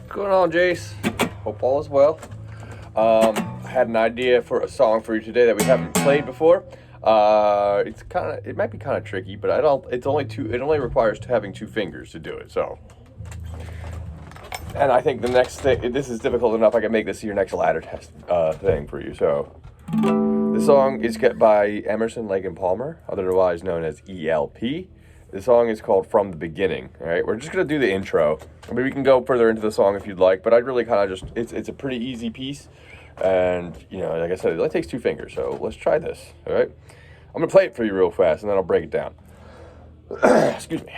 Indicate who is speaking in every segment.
Speaker 1: What's going on, Jace? Hope all is well. I had an idea for a song for you today that we haven't played before. It might be kind of tricky, but it only requires having two fingers to do it. So, and I think the next thing, this is difficult enough. I can make this your next ladder test thing for you. So, the song is by Emerson, Lake and Palmer, otherwise known as ELP. The song is called From the Beginning. All right, we're just gonna do the intro. I mean, we can go further into the song if you'd like, but I'd really kind of it's a pretty easy piece, and like I said, it only takes two fingers. So let's try this. All right, I'm gonna play it for you real fast, and then I'll break it down. Excuse me.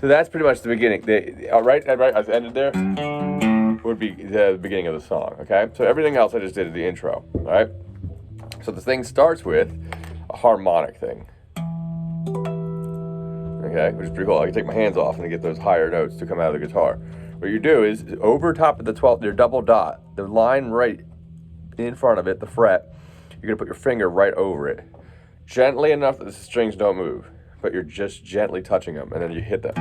Speaker 1: So that's pretty much the beginning. Right, I ended there, would be the beginning of the song, okay? So everything else I just did at the intro, all right? So the thing starts with a harmonic thing, okay? Which is pretty cool. I can take my hands off and get those higher notes to come out of the guitar. What you do is, over top of the 12th, your double dot, the line right in front of it, the fret, you're gonna put your finger right over it. Gently enough that the strings don't move, but you're just gently touching them, and then you hit them.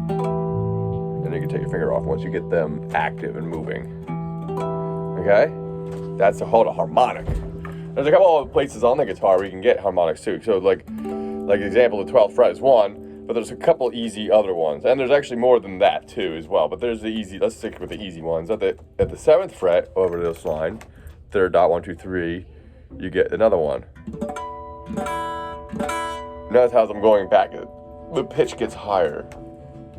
Speaker 1: And then you can take your finger off once you get them active and moving. Okay? That's the whole harmonic. There's a couple of places on the guitar where you can get harmonics too. So like example, the 12th fret is one, but there's a couple easy other ones. And there's actually more than that too as well. But there's the easy, let's stick with the easy ones. At the 7th fret over this line, third dot, 1, 2, 3, you get another one. Notice how I'm going back, the pitch gets higher,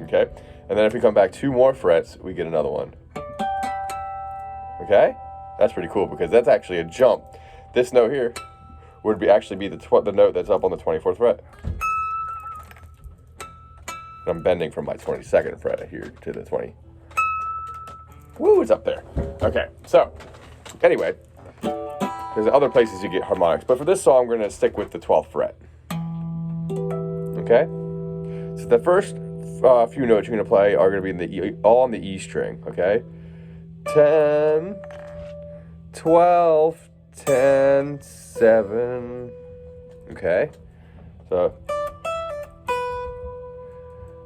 Speaker 1: okay? And then if we come back 2 more frets, we get another one, okay? That's pretty cool because that's actually a jump. This note here would actually be the note that's up on the 24th fret. And I'm bending from my 22nd fret here to the 20. Woo, it's up there. Okay, so anyway, there's other places you get harmonics, but for this song, we're gonna stick with the 12th fret. Okay, so the first few notes you're going to play are going to be all on the E string, okay? 10, 12, 10, 7, okay? So,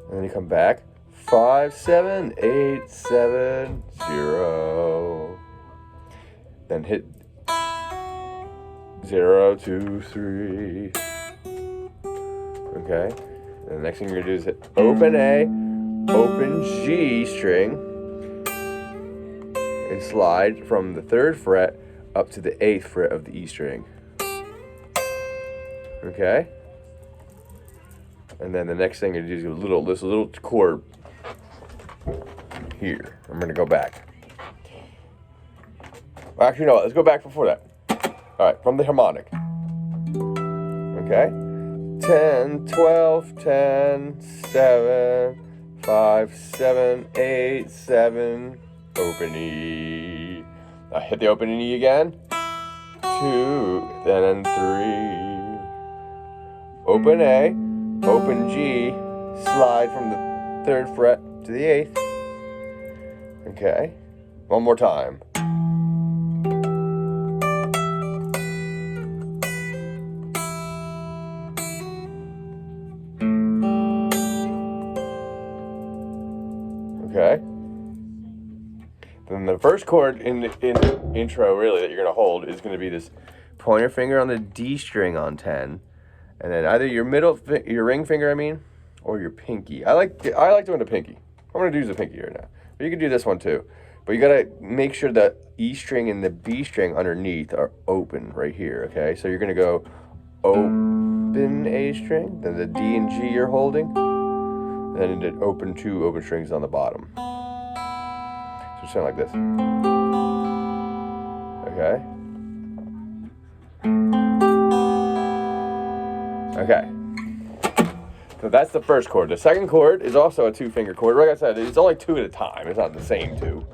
Speaker 1: and then you come back, 5, 7, 8, 7, 0, then hit 0, 2, 3, okay, and the next thing you're going to do is hit open A, open G string, and slide from the 3rd fret up to the 8th fret of the E string. Okay? And then the next thing you do is this little chord here. I'm going to go back. Actually, no, let's go back before that. Alright, from the harmonic. Okay? 10, 12, 10, 7, 5, 7, 8, 7, open E. I hit the open E again. 2, then 3. Open A, open G, slide from the 3rd fret to the 8th. Okay, one more time. Okay. Then the first chord in the intro, really, that you're gonna hold is gonna be this pointer finger on the D string on 10, and then either your your ring finger, or your pinky. I like doing the pinky. I'm gonna do the pinky right now, but you can do this one too. But you gotta make sure the E string and the B string underneath are open right here. Okay, so you're gonna go open A string, then the D and G you're holding. And then open 2 open strings on the bottom. So sound like this. Okay. Okay. So that's the first chord. The second chord is also a 2-finger chord. Like I said, it's only 2 at a time. It's not the same 2.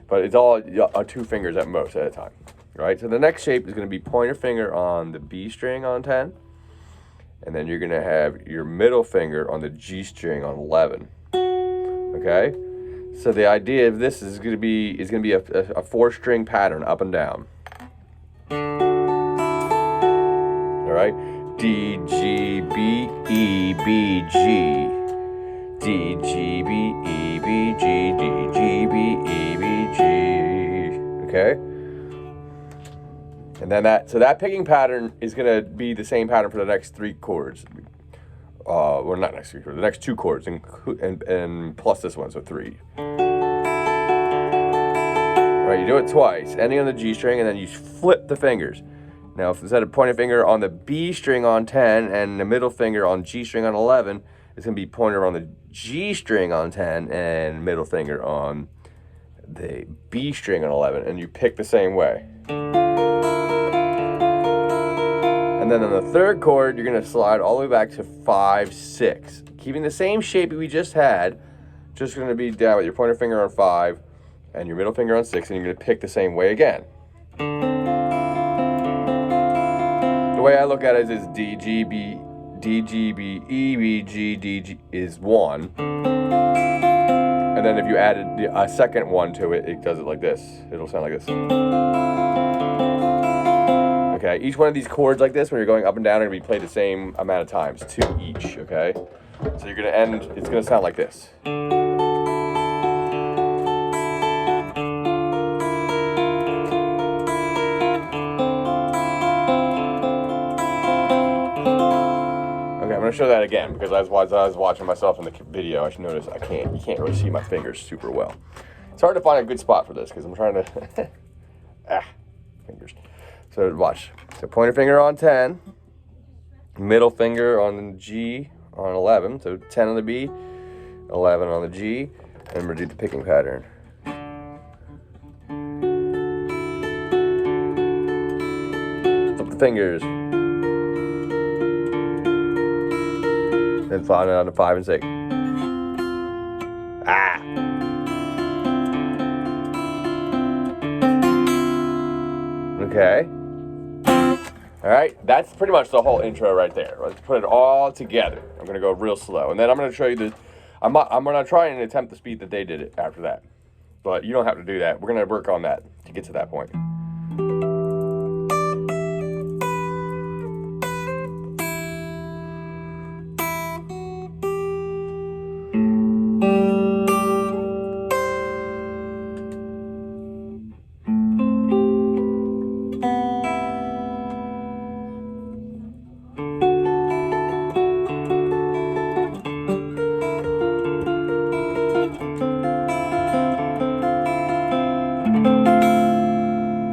Speaker 1: But it's all 2 fingers at most at a time. Right? So the next shape is going to be pointer finger on the B string on 10. And then you're going to have your middle finger on the G string on 11. Okay? So the idea of this is going to be a 4-string pattern up and down. All right? D, G, B, E, B, G. D, G, B, E, B, G. D, G, B, E, B, G. Okay? And then that picking pattern is going to be the same pattern for the next 3 chords. Well, not next 3 chords, the next 2 chords, and plus this one, so 3. All right, you do it twice, ending on the G string, and then you flip the fingers. Now, instead of pointer finger on the B string on 10 and the middle finger on G string on 11, it's going to be pointer on the G string on 10 and middle finger on the B string on 11, and you pick the same way. And then on the third chord, you're going to slide all the way back to 5, 6. Keeping the same shape we just had, just going to be down with your pointer finger on 5 and your middle finger on 6, and you're going to pick the same way again. The way I look at it is D, G, B, D, G, B, E, B, G, D, G is 1. And then if you added a second 1 to it, it does it like this. It'll sound like this. Okay, each one of these chords like this, when you're going up and down, are going to be played the same amount of times, 2 each, okay? So you're going to end, it's going to sound like this. I'm going to show that again because as I was watching myself in the video, I should notice you can't really see my fingers super well. It's hard to find a good spot for this because I'm trying to fingers. So watch. So pointer finger on 10, middle finger on the G on 11. So 10 on the B, 11 on the G, and we're going to do the picking pattern. Flip the fingers. Then slide it down to 5 and 6. Okay. All right, that's pretty much the whole intro right there. Let's put it all together. I'm gonna go real slow, and then I'm gonna show you the. I'm gonna try and attempt the speed that they did it after that, but you don't have to do that. We're gonna work on that to get to that point.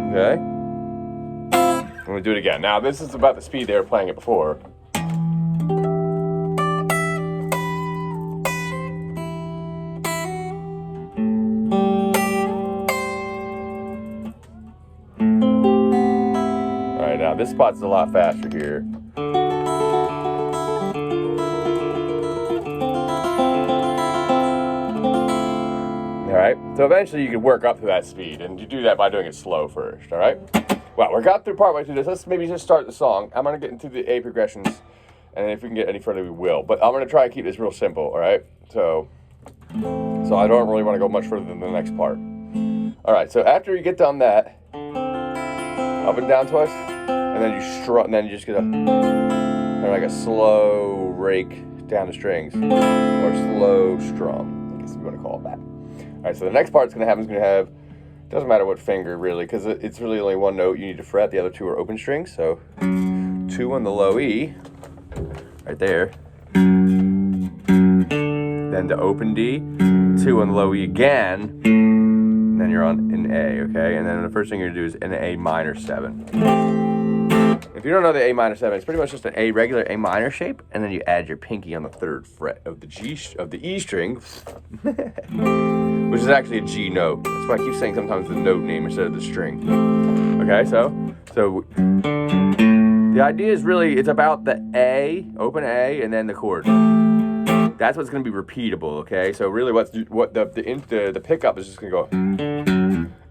Speaker 1: Okay. I'm going to do it again. Now, this is about the speed they were playing it before. Alright, now this spot's a lot faster here. Alright, so eventually you can work up to that speed, and you do that by doing it slow first, alright? Well, we got through partway through this. Let's maybe just start the song. I'm going to get into the A progressions, and if we can get any further, we will. But I'm going to try and keep this real simple, alright? So I don't really want to go much further than the next part. Alright, so after you get done that, up and down twice, and then you strum, and then you just get kind of like a slow rake down the strings, or slow strum, I guess you want to call it that. Alright, so the next part's going to happen is going to have, doesn't matter what finger really, because it's really only one note you need to fret, the other 2 are open strings, so 2 on the low E, right there, then the open D, 2 on the low E again, and then you're on an A, okay, and then the first thing you're going to do is an A minor 7. If you don't know the A minor 7, it's pretty much just an A regular A minor shape, and then you add your pinky on the 3rd fret of the E string, which is actually a G note. That's why I keep saying sometimes the note name instead of the string. Okay, so the The idea is really, it's about the A, open A, and then the chord. That's what's going to be repeatable, okay? So really what the pickup is just going to go,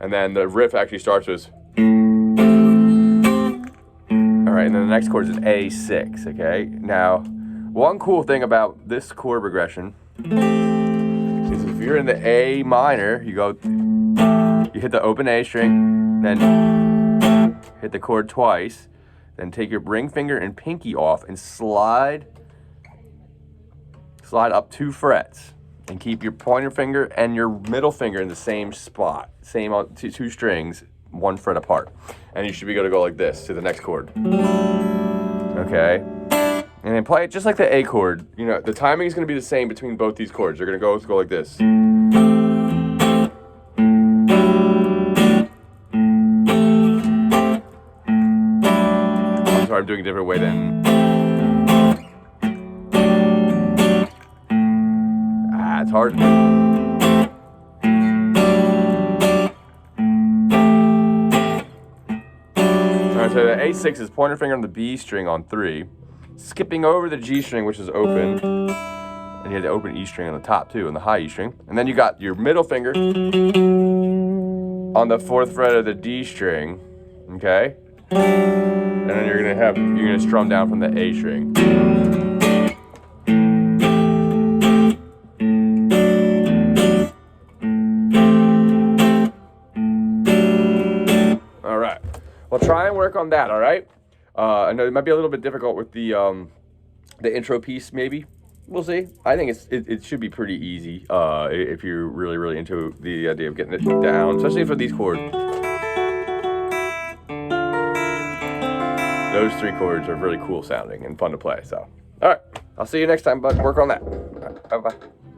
Speaker 1: and then the riff actually starts with, all right, and then the next chord is an A6, okay? Now, one cool thing about this chord progression is if you're in the A minor, you hit the open A string, then hit the chord twice, then take your ring finger and pinky off and slide up 2 frets, and keep your pointer finger and your middle finger in the same spot, same on two strings, 1 fret apart, and you should be able to go like this to the next chord. Okay, and then play it just like the A chord. You know, the timing is going to be the same between both these chords. They're going to go like this. I'm sorry, I'm doing a different way than. It's hard. Alright, so the A6 is pointer finger on the B string on 3, skipping over the G string, which is open, and you have the open E string on the top too, and the high E string, and then you got your middle finger on the 4th fret of the D string, okay, and then you're gonna strum down from the A string. Well, try and work on that, all right? I know it might be a little bit difficult with the intro piece, maybe. We'll see. I think it should be pretty easy if you're really, really into the idea of getting it down, especially for these chords. Those 3 chords are really cool sounding and fun to play, so. All right, I'll see you next time, bud. Work on that. All right, bye-bye.